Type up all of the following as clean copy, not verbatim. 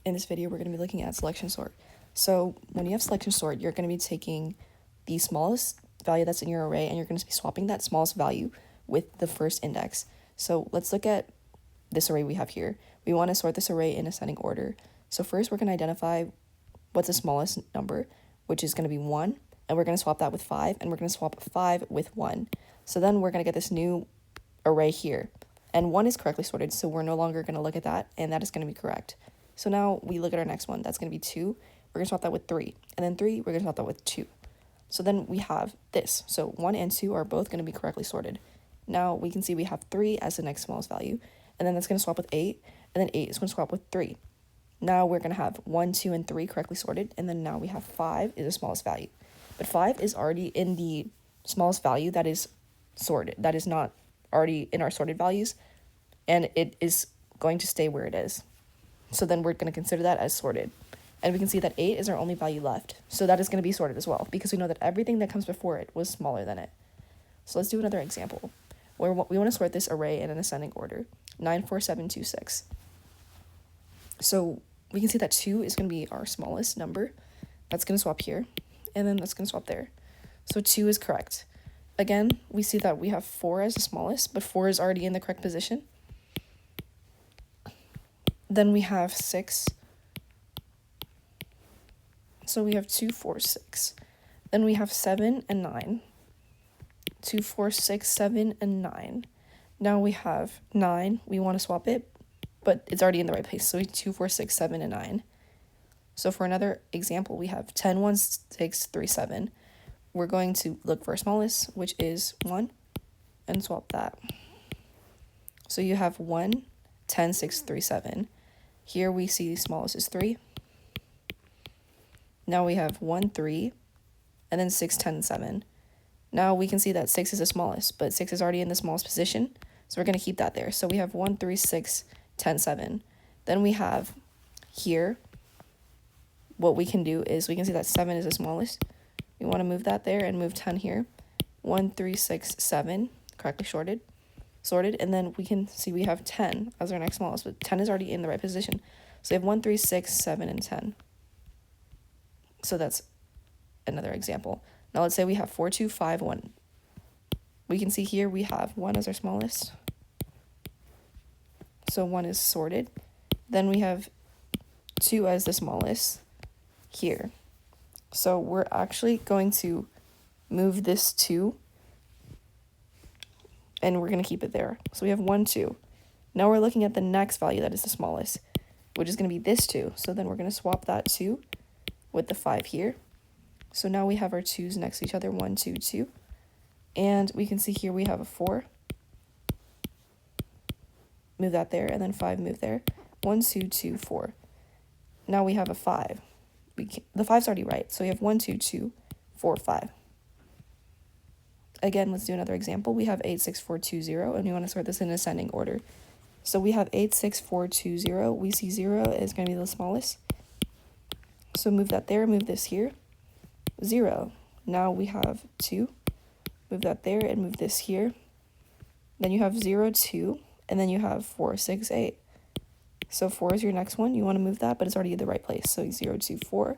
In this video, we're going to be looking at selection sort. So when you have selection sort, you're going to be taking the smallest value that's in your array, and you're going to be swapping that smallest value with the first index. So let's look at this array we have here. We want to sort this array in ascending order. So first, we're going to identify what's the smallest number, which is going to be 1, and we're going to swap that with 5, and we're going to swap 5 with 1. So then we're going to get this new array here, and 1 is correctly sorted, so we're no longer going to look at that, and that is going to be correct. So now we look at our next one. That's going to be 2. We're going to swap that with 3. And then 3, we're going to swap that with 2. So then we have this. So 1 and 2 are both going to be correctly sorted. Now we can see we have 3 as the next smallest value. And then that's going to swap with 8. And then 8 is going to swap with 3. Now we're going to have 1, 2, and 3 correctly sorted. And then now we have 5 is the smallest value. But 5 is already in the smallest value that is sorted. That is not already in our sorted values. And it is going to stay where it is. So then we're going to consider that as sorted. And we can see that 8 is our only value left. So that is going to be sorted as well, because we know that everything that comes before it was smaller than it. So let's do another example, where we want to sort this array in an ascending order, 9, 4, 7, 2, 6. So we can see that 2 is going to be our smallest number. That's going to swap here, and then that's going to swap there. So 2 is correct. Again, we see that we have 4 as the smallest, but 4 is already in the correct position. Then we have 6. So we have 2, 4, 6. Then we have 7 and 9. 2, 4, 6, 7, and 9. Now we have 9. We want to swap it, but it's already in the right place. So we 2, 4, 6, 7, and 9. So for another example, we have 10, 1, 6, 3, 7. We're going to look for our smallest, which is 1, and swap that. So you have 1, 10, 6, 3, 7. Here we see the smallest is 3. Now we have 1, 3, and then 6, 10, 7. Now we can see that 6 is the smallest, but 6 is already in the smallest position, so we're going to keep that there. So we have 1, 3, 6, 10, 7. Then we have here, what we can do is we can see that 7 is the smallest. We want to move that there and move 10 here. 1, 3, 6, 7, correctly sorted, and then we can see we have 10 as our next smallest, but 10 is already in the right position. So we have 1, 3, 6, 7, and 10. So that's another example. Now let's say we have 4, 2, 5, 1. We can see here we have 1 as our smallest. So 1 is sorted. Then we have 2 as the smallest here. So we're actually going to move this 2, and we're going to keep it there. So we have 1, 2. Now we're looking at the next value that is the smallest, which is going to be this 2. So then we're going to swap that 2 with the 5 here. So now we have our 2's next to each other, 1, 2, 2. And we can see here we have a 4. Move that there, and then 5, move there. 1, 2, 2, 4. Now we have a 5. The 5's already right, so we have 1, 2, 2, 4, 5. Again, let's do another example. We have 8, 6, 4, 2, 0, and we want to sort this in ascending order. So we have 8, 6, 4, 2, 0. We see 0 is going to be the smallest. So move that there, move this here. 0. Now we have 2. Move that there and move this here. Then you have 0, 2, and then you have 4, 6, 8. So 4 is your next one. You want to move that, but it's already in the right place. So 0, 2, 4.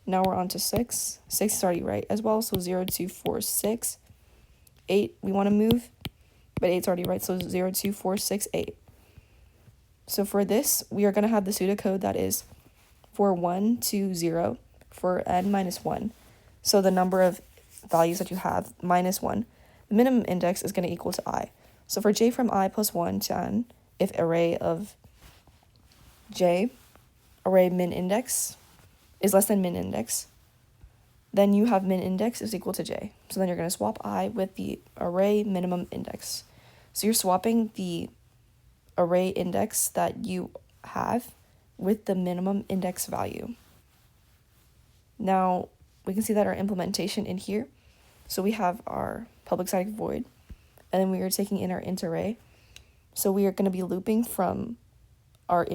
Now we're on to 6. 6 is already right as well. So 0, 2, 4, 6. 8 we want to move, but 8's already right. So 0, 2, 4, 6, 8. So for this, we are going to have the pseudocode that is for 1 to 0 for n minus 1. So the number of values that you have minus 1. The minimum index is going to equal to I. So for j from I plus 1 to n, if array of j, array min index, is less than min index, then you have min index is equal to j. So then you're going to swap I with the array minimum index. So you're swapping the array index that you have with the minimum index value. Now we can see that our implementation in here. So we have our public static void, and then we are taking in our int array. So we are going to be looping from our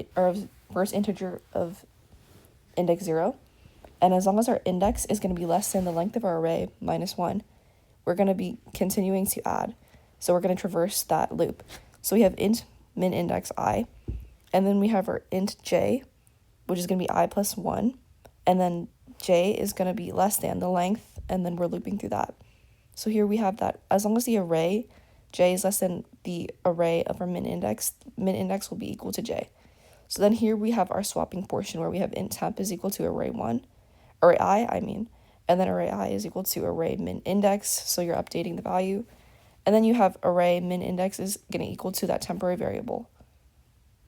first integer of index 0. And as long as our index is going to be less than the length of our array, minus 1, we're going to be continuing to add. So we're going to traverse that loop. So we have int min index I, and then we have our int j, which is going to be I plus 1, and then j is going to be less than the length, and then we're looping through that. So here we have that as long as the array j is less than the array of our min index will be equal to j. So then here we have our swapping portion where we have int temp is equal to array I mean, and then array I is equal to array min index, so you're updating the value. And then you have array min index is going to equal to that temporary variable.